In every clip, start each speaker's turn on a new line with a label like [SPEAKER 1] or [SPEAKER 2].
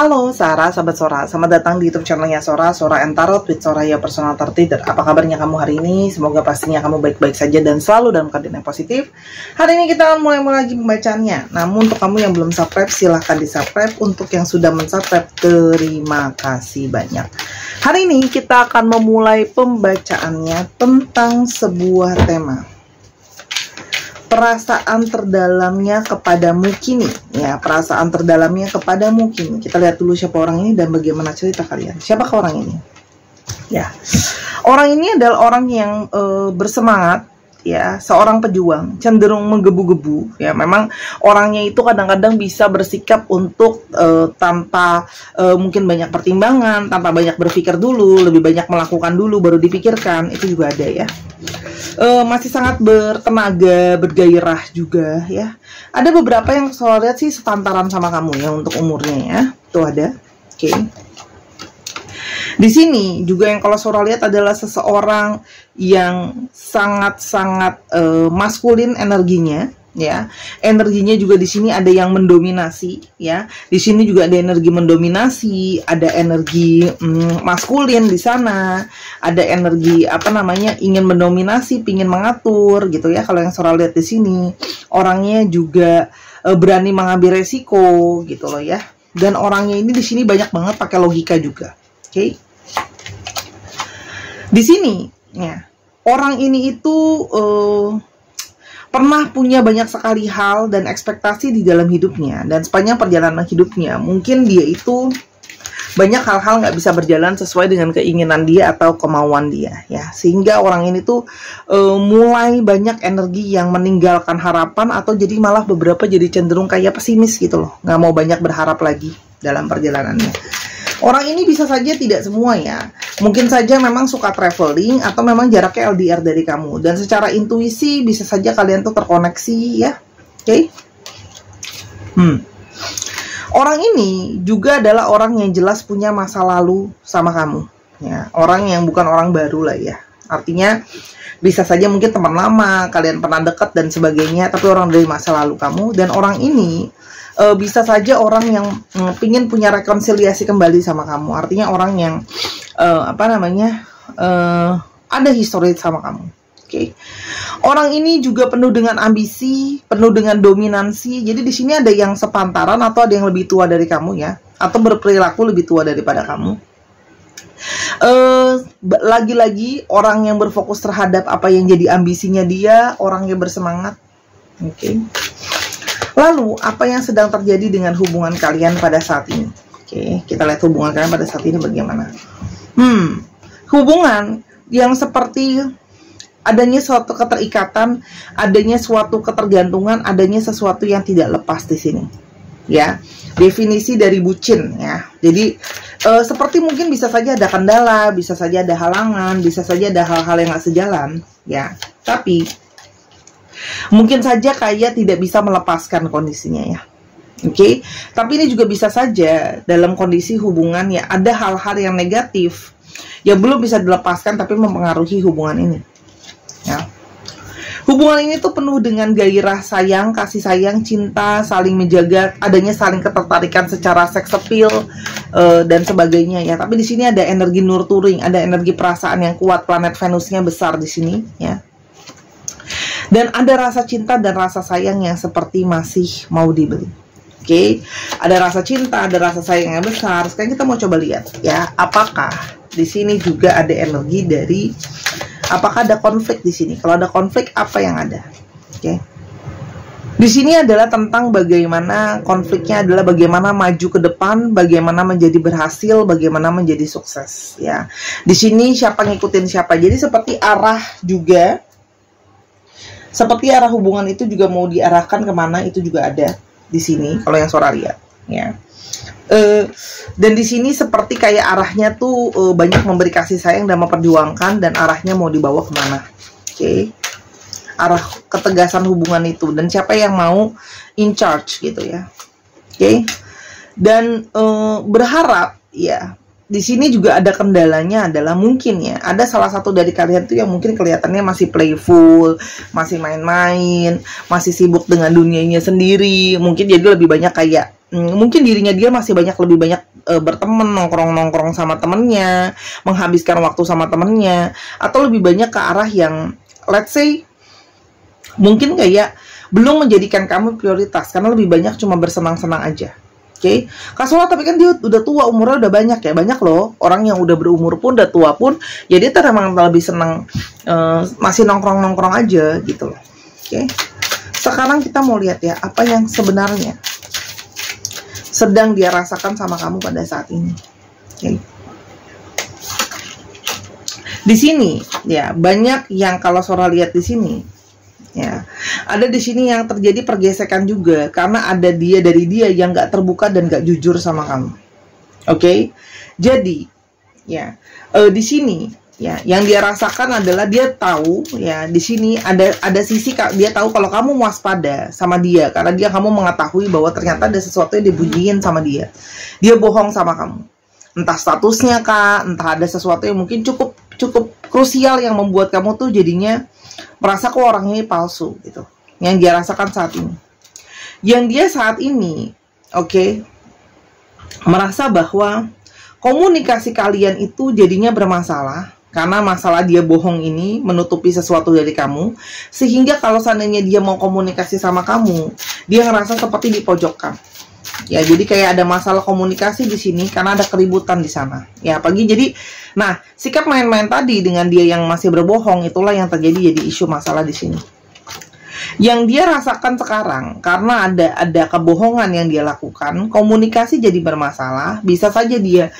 [SPEAKER 1] Halo Sarah, sahabat Sora, selamat datang di YouTube channelnya Sora and Tarot with Soraya Personal Tarot Reader. Apa kabarnya kamu hari ini? Semoga pastinya kamu baik-baik saja dan selalu dalam keadaan yang positif. Hari ini kita mulai lagi pembacaannya. Namun untuk kamu yang belum subscribe, silahkan di subscribe. Untuk yang sudah mensubscribe, terima kasih banyak. Hari ini kita akan memulai pembacaannya tentang sebuah tema. Perasaan terdalamnya kepadamu kini, ya, perasaan terdalamnya kepadamu kini. Kita lihat dulu siapa orang ini dan bagaimana cerita kalian. Siapakah orang ini? Ya, orang ini adalah orang yang bersemangat, ya, seorang pejuang, cenderung menggebu-gebu. Ya, memang orangnya itu kadang-kadang bisa bersikap untuk tanpa mungkin banyak pertimbangan, tanpa banyak berpikir dulu, lebih banyak melakukan dulu baru dipikirkan. Itu juga ada, ya. Masih sangat bertenaga, bergairah juga, ya. Ada beberapa yang saya lihat sih sepantaran sama kamu ya untuk umurnya, ya. Tuh ada. Oke. Di sini juga yang kalau Sora lihat adalah seseorang yang sangat-sangat maskulin energinya, ya. Energinya juga di sini ada yang mendominasi, ya. Di sini juga ada energi mendominasi, ada energi maskulin di sana, ada energi apa namanya ingin mendominasi, pingin mengatur, gitu ya. Kalau yang Sora lihat di sini, orangnya juga berani mengambil resiko, gitu loh ya. Dan orangnya ini di sini banyak banget pakai logika juga. Oke. Di sini, ya, orang ini itu pernah punya banyak sekali hal dan ekspektasi di dalam hidupnya, dan sepanjang perjalanan hidupnya mungkin dia itu banyak hal-hal nggak bisa berjalan sesuai dengan keinginan dia atau kemauan dia, ya, sehingga orang ini tuh mulai banyak energi yang meninggalkan harapan atau jadi malah beberapa jadi cenderung kayak pesimis gitu loh, nggak mau banyak berharap lagi dalam perjalanannya. Orang ini bisa saja tidak semua, ya. Mungkin saja memang suka traveling atau memang jaraknya LDR dari kamu. Dan secara intuisi bisa saja kalian tuh terkoneksi, ya. Oke. Orang ini juga adalah orang yang jelas punya masa lalu sama kamu, ya. Orang yang bukan orang baru lah, ya. Artinya bisa saja mungkin teman lama, kalian pernah dekat dan sebagainya, tapi orang dari masa lalu kamu. Dan orang ini bisa saja orang yang pingin punya rekonsiliasi kembali sama kamu. Artinya orang yang apa namanya ada histori sama kamu. Oke. Orang ini juga penuh dengan ambisi, penuh dengan dominansi. Jadi di sini ada yang sepantaran atau ada yang lebih tua dari kamu, ya, atau berperilaku lebih tua daripada kamu. Lagi-lagi orang yang berfokus terhadap apa yang jadi ambisinya dia, orang yang bersemangat. Oke. Lalu, apa yang sedang terjadi dengan hubungan kalian pada saat ini? Oke, kita lihat hubungan kalian pada saat ini bagaimana. Hubungan yang seperti adanya suatu keterikatan, adanya suatu ketergantungan, adanya sesuatu yang tidak lepas di sini. Ya, definisi dari bucin, ya. Jadi, seperti mungkin bisa saja ada kendala, bisa saja ada halangan, bisa saja ada hal-hal yang nggak sejalan, ya. Tapi mungkin saja kayak tidak bisa melepaskan kondisinya, ya. Oke. Tapi ini juga bisa saja dalam kondisi hubungan, ya, ada hal-hal yang negatif yang belum bisa dilepaskan tapi mempengaruhi hubungan ini, ya. Hubungan ini tuh penuh dengan gairah sayang, kasih sayang, cinta, saling menjaga, adanya saling ketertarikan secara seks appeal dan sebagainya, ya. Tapi di sini ada energi nurturing, ada energi perasaan yang kuat, planet Venusnya besar di sini, ya. Dan ada rasa cinta dan rasa sayang yang seperti masih mau dibeli. Oke, ada rasa cinta, ada rasa sayang yang besar. Sekarang kita mau coba lihat, ya, apakah di sini juga ada energi dari, apakah ada konflik di sini? Kalau ada konflik, apa yang ada? Oke. Di sini adalah tentang bagaimana konfliknya adalah bagaimana maju ke depan, bagaimana menjadi berhasil, bagaimana menjadi sukses, ya. Di sini siapa ngikutin siapa. Jadi seperti arah juga. Seperti arah hubungan itu juga mau diarahkan kemana, itu juga ada di sini kalau yang Sora lihat, ya. Dan di sini seperti kayak arahnya tuh banyak memberi kasih sayang dan memperjuangkan, dan arahnya mau dibawa kemana. Oke. Arah ketegasan hubungan itu dan siapa yang mau in charge gitu, ya. Oke. Dan berharap, ya. Di sini juga ada kendalanya adalah mungkin, ya, ada salah satu dari kalian tuh yang mungkin kelihatannya masih playful, masih main-main, masih sibuk dengan dunianya sendiri. Mungkin jadi lebih banyak kayak mungkin dirinya dia masih lebih banyak berteman, nongkrong sama temennya, menghabiskan waktu sama temennya, atau lebih banyak ke arah yang let's say mungkin kayak belum menjadikan kamu prioritas karena lebih banyak cuma bersenang-senang aja. Oke, Kak tapi kan dia udah tua, umurnya udah banyak ya. Banyak loh orang yang udah berumur pun, udah tua pun, ya dia emang lebih senang masih nongkrong-nongkrong aja gitu loh. Oke, sekarang kita mau lihat ya, apa yang sebenarnya sedang dia rasakan sama kamu pada saat ini. Oke. Di sini ya, banyak yang kalau Sora lihat di sini, ya, ada di sini yang terjadi pergesekan juga karena ada dari dia yang nggak terbuka dan nggak jujur sama kamu. Oke, jadi ya di sini ya yang dia rasakan adalah dia tahu ya di sini ada sisi dia tahu kalau kamu waspada sama dia karena kamu mengetahui bahwa ternyata ada sesuatu yang dibunyiin sama dia bohong sama kamu, entah statusnya kak, entah ada sesuatu yang mungkin cukup krusial yang membuat kamu tuh jadinya merasa kok orang ini palsu gitu. Yang dia rasakan saat ini. Yang dia saat ini, oke, merasa bahwa komunikasi kalian itu jadinya bermasalah karena masalah dia bohong ini menutupi sesuatu dari kamu, sehingga kalau seandainya dia mau komunikasi sama kamu, dia ngerasa seperti dipojokkan. Ya, jadi kayak ada masalah komunikasi di sini karena ada keributan di sana. Ya, pagi jadi, nah, sikap main-main tadi dengan dia yang masih berbohong itulah yang terjadi jadi isu masalah di sini. Yang dia rasakan sekarang karena ada kebohongan yang dia lakukan, komunikasi jadi bermasalah. Bisa saja dia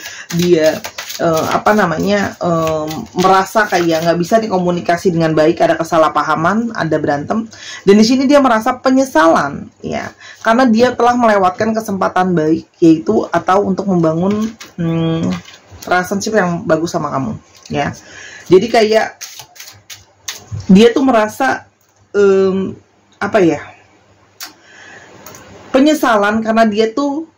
[SPEAKER 1] merasa kayak nggak bisa dikomunikasi dengan baik, ada kesalahpahaman, ada berantem, dan di sini dia merasa penyesalan ya karena dia telah melewatkan kesempatan baik yaitu atau untuk membangun relationship yang bagus sama kamu ya. Jadi kayak dia tuh merasa penyesalan karena dia tuh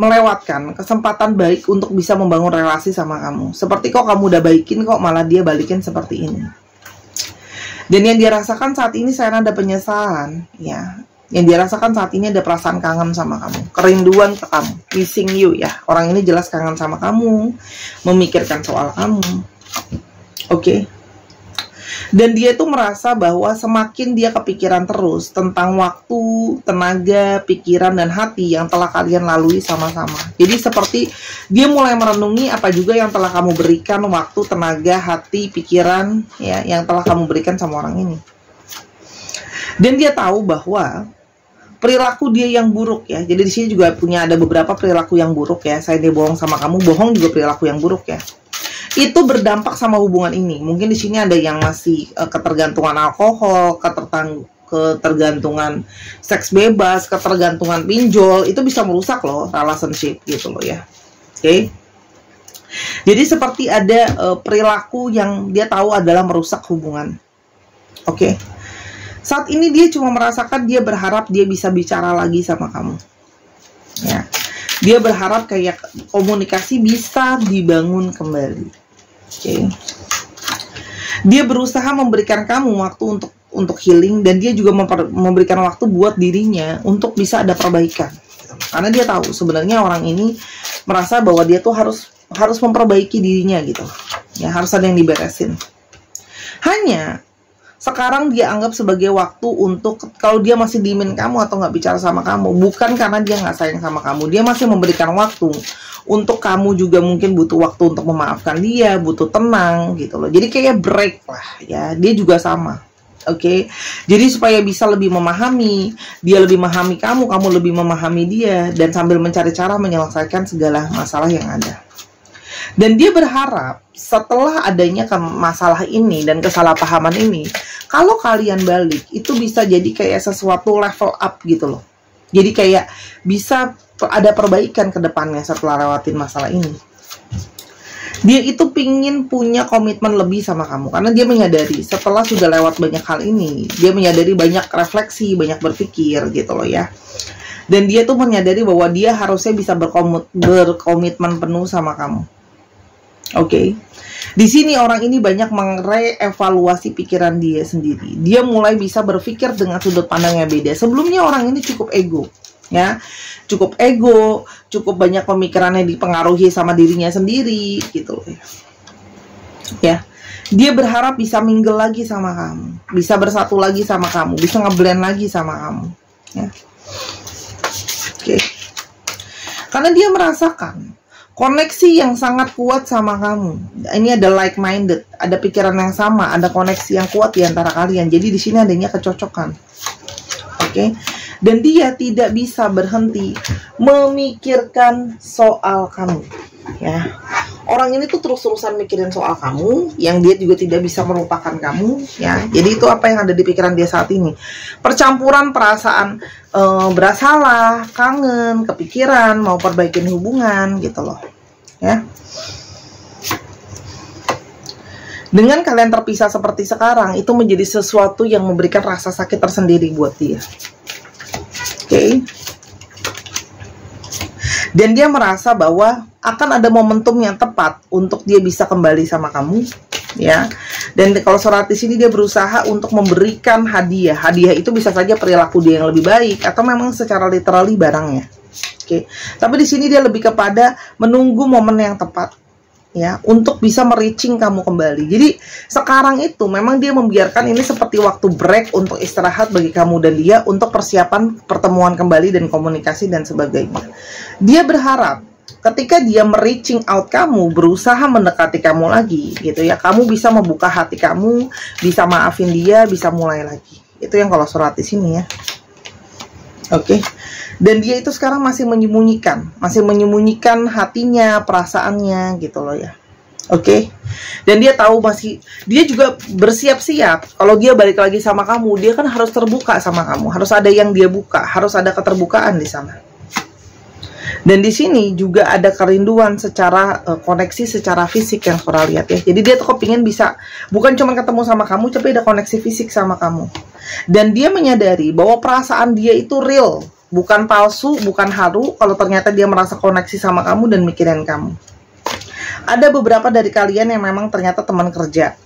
[SPEAKER 1] melewatkan kesempatan baik untuk bisa membangun relasi sama kamu. Seperti kok kamu udah baikin kok malah dia balikin seperti ini. Dan yang dia rasakan saat ini saya ada penyesalan ya. Yang dia rasakan saat ini ada perasaan kangen sama kamu, kerinduan ke kamu, missing you ya. Orang ini jelas kangen sama kamu, memikirkan soal kamu. Oke. Dan dia tuh merasa bahwa semakin dia kepikiran terus tentang waktu, tenaga, pikiran, dan hati yang telah kalian lalui sama-sama. Jadi seperti dia mulai merenungi apa juga yang telah kamu berikan, waktu, tenaga, hati, pikiran ya, yang telah kamu berikan sama orang ini. Dan dia tahu bahwa perilaku dia yang buruk ya. Jadi di sini juga ada beberapa perilaku yang buruk ya. Saya dia bohong sama kamu, bohong juga perilaku yang buruk ya. Itu berdampak sama hubungan ini. Mungkin di sini ada yang masih ketergantungan alkohol, ketergantungan seks bebas, ketergantungan pinjol, itu bisa merusak loh relationship gitu loh ya. Oke. Jadi seperti ada perilaku yang dia tahu adalah merusak hubungan. Oke. Saat ini dia cuma merasakan dia berharap dia bisa bicara lagi sama kamu. Ya. Dia berharap kayak komunikasi bisa dibangun kembali. Oke. Dia berusaha memberikan kamu waktu untuk healing, dan dia juga memberikan waktu buat dirinya untuk bisa ada perbaikan. Karena dia tahu sebenarnya orang ini merasa bahwa dia tuh harus memperbaiki dirinya gitu. Ya, harus ada yang diberesin. Hanya sekarang dia anggap sebagai waktu untuk kalau dia masih diemin kamu atau nggak bicara sama kamu, bukan karena dia nggak sayang sama kamu, dia masih memberikan waktu untuk kamu juga mungkin butuh waktu untuk memaafkan dia, butuh tenang gitu loh. Jadi kayak break lah ya, dia juga sama. Oke. Jadi supaya bisa lebih memahami, dia lebih memahami kamu, kamu lebih memahami dia, dan sambil mencari cara menyelesaikan segala masalah yang ada. Dan dia berharap setelah adanya masalah ini dan kesalahpahaman ini, kalau kalian balik, itu bisa jadi kayak sesuatu level up gitu loh. Jadi kayak bisa ada perbaikan ke depannya setelah lewatin masalah ini. Dia itu pingin punya komitmen lebih sama kamu, karena dia menyadari setelah sudah lewat banyak hal ini, dia menyadari banyak refleksi, banyak berpikir gitu loh ya. Dan dia tuh menyadari bahwa dia harusnya bisa berkomitmen penuh sama kamu. Oke. Di sini orang ini banyak merevaluasi pikiran dia sendiri. Dia mulai bisa berpikir dengan sudut pandang yang beda. Sebelumnya orang ini cukup ego. ya, cukup ego, cukup banyak pemikirannya dipengaruhi sama dirinya sendiri gitu ya. Dia berharap bisa mingle lagi sama kamu, bisa bersatu lagi sama kamu, bisa ngeblend lagi sama kamu ya. Oke. Karena dia merasakan koneksi yang sangat kuat sama kamu. Ini ada like minded, ada pikiran yang sama, ada koneksi yang kuat di antara kalian. Jadi di sini adanya kecocokan. Oke. Dan dia tidak bisa berhenti memikirkan soal kamu ya. Orang ini tuh terus-terusan mikirin soal kamu, yang dia juga tidak bisa melupakan kamu ya. Jadi itu apa yang ada di pikiran dia saat ini. Percampuran perasaan bersalah, kangen, kepikiran, mau perbaikin hubungan gitu loh ya. Dengan kalian terpisah seperti sekarang, itu menjadi sesuatu yang memberikan rasa sakit tersendiri buat dia. Oke. Dan dia merasa bahwa akan ada momentum yang tepat untuk dia bisa kembali sama kamu ya. Dan kalau surat di sini dia berusaha untuk memberikan hadiah. Hadiah itu bisa saja perilaku dia yang lebih baik atau memang secara literally barangnya. Oke. Tapi di sini dia lebih kepada menunggu momen yang tepat ya, untuk bisa mereaching kamu kembali. Jadi sekarang itu memang dia membiarkan ini seperti waktu break untuk istirahat bagi kamu dan dia, untuk persiapan pertemuan kembali dan komunikasi dan sebagainya. Dia berharap ketika dia mereaching out kamu, berusaha mendekati kamu lagi gitu ya, kamu bisa membuka hati kamu, bisa maafin dia, bisa mulai lagi. Itu yang kalau surat di sini ya. Oke. Dan dia itu sekarang masih menyembunyikan hatinya, perasaannya gitu loh ya. Oke. Dan dia tahu dia juga bersiap-siap kalau dia balik lagi sama kamu, dia kan harus terbuka sama kamu, harus ada yang dia buka, harus ada keterbukaan di sana. Dan di sini juga ada kerinduan secara koneksi secara fisik yang Sora lihat ya. Jadi dia tuh kepingin bisa bukan cuma ketemu sama kamu, tapi ada koneksi fisik sama kamu. Dan dia menyadari bahwa perasaan dia itu real, bukan palsu, bukan haru. Kalau ternyata dia merasa koneksi sama kamu dan mikirin kamu. Ada beberapa dari kalian yang memang ternyata teman kerja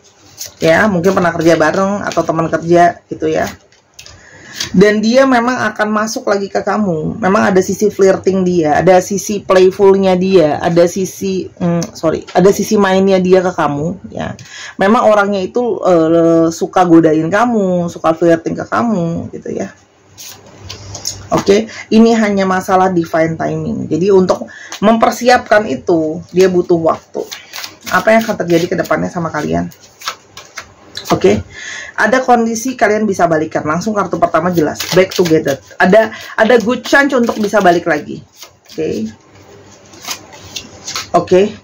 [SPEAKER 1] ya, mungkin pernah kerja bareng atau teman kerja gitu ya. Dan dia memang akan masuk lagi ke kamu. Memang ada sisi flirting dia, ada sisi playfulnya dia, ada sisi ada sisi mainnya dia ke kamu ya. Memang orangnya itu suka godain kamu, suka flirting ke kamu gitu ya. Oke, ini hanya masalah divine timing. Jadi untuk mempersiapkan itu dia butuh waktu. Apa yang akan terjadi ke depannya sama kalian? Oke. Ada kondisi kalian bisa balikan. Langsung kartu pertama jelas, back together. Ada good chance untuk bisa balik lagi. Oke.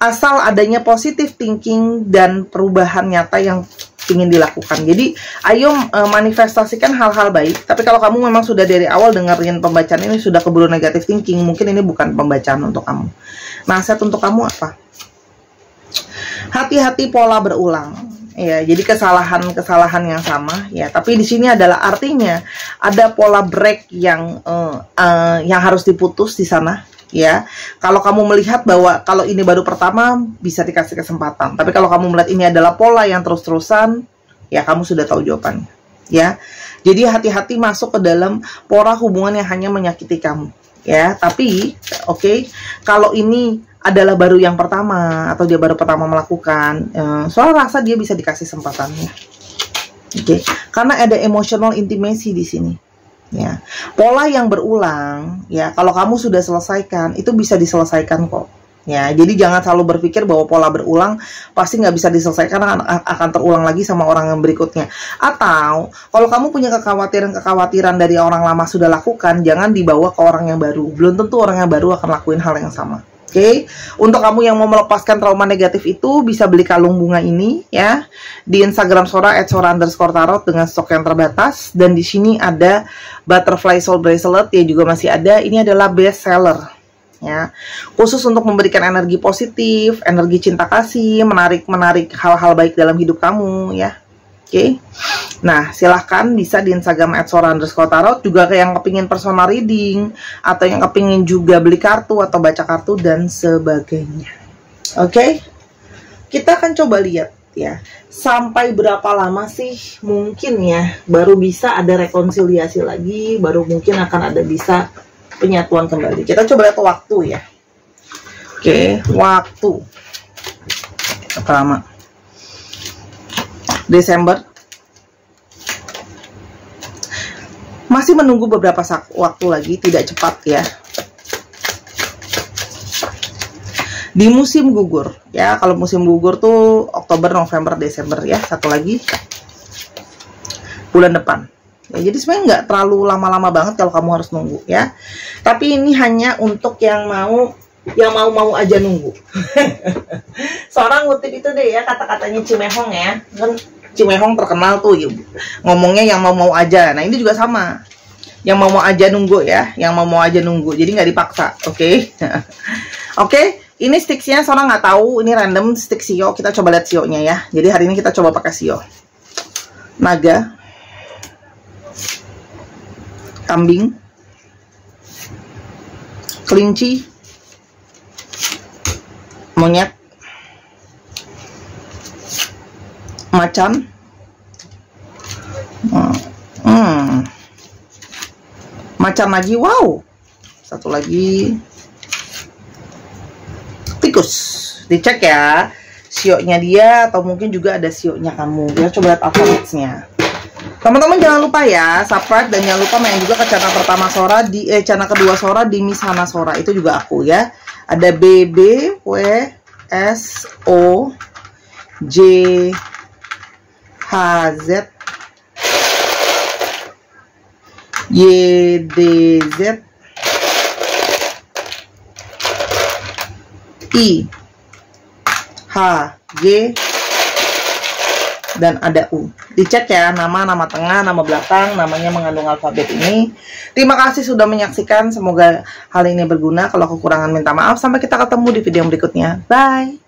[SPEAKER 1] Asal adanya positive thinking dan perubahan nyata yang ingin dilakukan. Jadi ayo manifestasikan hal-hal baik. Tapi kalau kamu memang sudah dari awal dengerin pembacaan ini sudah keburu negative thinking, mungkin ini bukan pembacaan untuk kamu. Nasihat untuk kamu apa? Hati-hati pola berulang. Ya, jadi kesalahan yang sama ya, tapi di sini adalah artinya ada pola break yang harus diputus di sana ya. Kalau kamu melihat bahwa kalau ini baru pertama bisa dikasih kesempatan, tapi kalau kamu melihat ini adalah pola yang terus-terusan ya, kamu sudah tahu jawabannya ya. Jadi hati-hati masuk ke dalam pola hubungan yang hanya menyakiti kamu ya. Tapi oke, kalau ini adalah baru yang pertama atau dia baru pertama melakukan, soal rasa dia bisa dikasih kesempatannya. Oke, karena ada emotional intimacy di sini. Ya, pola yang berulang, ya kalau kamu sudah selesaikan, itu bisa diselesaikan kok. Ya, jadi jangan selalu berpikir bahwa pola berulang pasti nggak bisa diselesaikan, akan terulang lagi sama orang yang berikutnya. Atau kalau kamu punya kekhawatiran dari orang lama sudah lakukan, jangan dibawa ke orang yang baru. Belum tentu orang yang baru akan lakuin hal yang sama. Oke, untuk kamu yang mau melepaskan trauma negatif itu bisa beli kalung bunga ini ya di Instagram Sora @sora_tarot dengan stok yang terbatas. Dan di sini ada butterfly soul bracelet ya juga masih ada. Ini adalah best seller ya, khusus untuk memberikan energi positif, energi cinta kasih, menarik hal-hal baik dalam hidup kamu ya. Oke. Nah, silahkan bisa di Instagram @sora_tarot juga kayak yang kepingin personal reading atau yang kepingin juga beli kartu atau baca kartu dan sebagainya. Oke. Kita akan coba lihat ya. Sampai berapa lama sih mungkin ya baru bisa ada rekonsiliasi lagi, baru mungkin akan ada bisa penyatuan kembali. Kita coba lihat waktu ya. Oke, waktu berapa lama? Desember. Masih menunggu beberapa waktu lagi, tidak cepat ya. Di musim gugur ya, kalau musim gugur tuh Oktober, November, Desember ya, satu lagi bulan depan ya. Jadi sebenarnya nggak terlalu lama-lama banget kalau kamu harus nunggu ya, tapi ini hanya untuk yang mau aja nunggu. Seorang ngutip itu deh ya, kata-katanya Cimehong ya, kan Cimehong terkenal tuh ya, ngomongnya yang mau aja. Nah ini juga sama, yang mau aja nunggu ya, yang mau aja nunggu, jadi nggak dipaksa. Oke. Oke. Ini sticksnya seorang nggak tahu, ini random stick sio. Kita coba lihat sionya ya. Jadi hari ini kita coba pakai sio. Naga, kambing, kelinci, monyet, macan, macan lagi, wow, satu lagi. Tikus. Dicek ya sionya dia, atau mungkin juga ada sionya kamu. Kita coba lihat alfabetnya. Teman-teman jangan lupa ya subscribe, dan jangan lupa main juga ke channel pertama Sora di channel kedua Sora di Miss Hana Sora, itu juga aku ya. Ada BB W S O J H Z Y D Z I H G dan ada U. Dicek ya nama tengah, nama belakang, namanya mengandung alfabet ini. Terima kasih sudah menyaksikan. Semoga hal ini berguna. Kalau kekurangan minta maaf. Sampai kita ketemu di video berikutnya. Bye.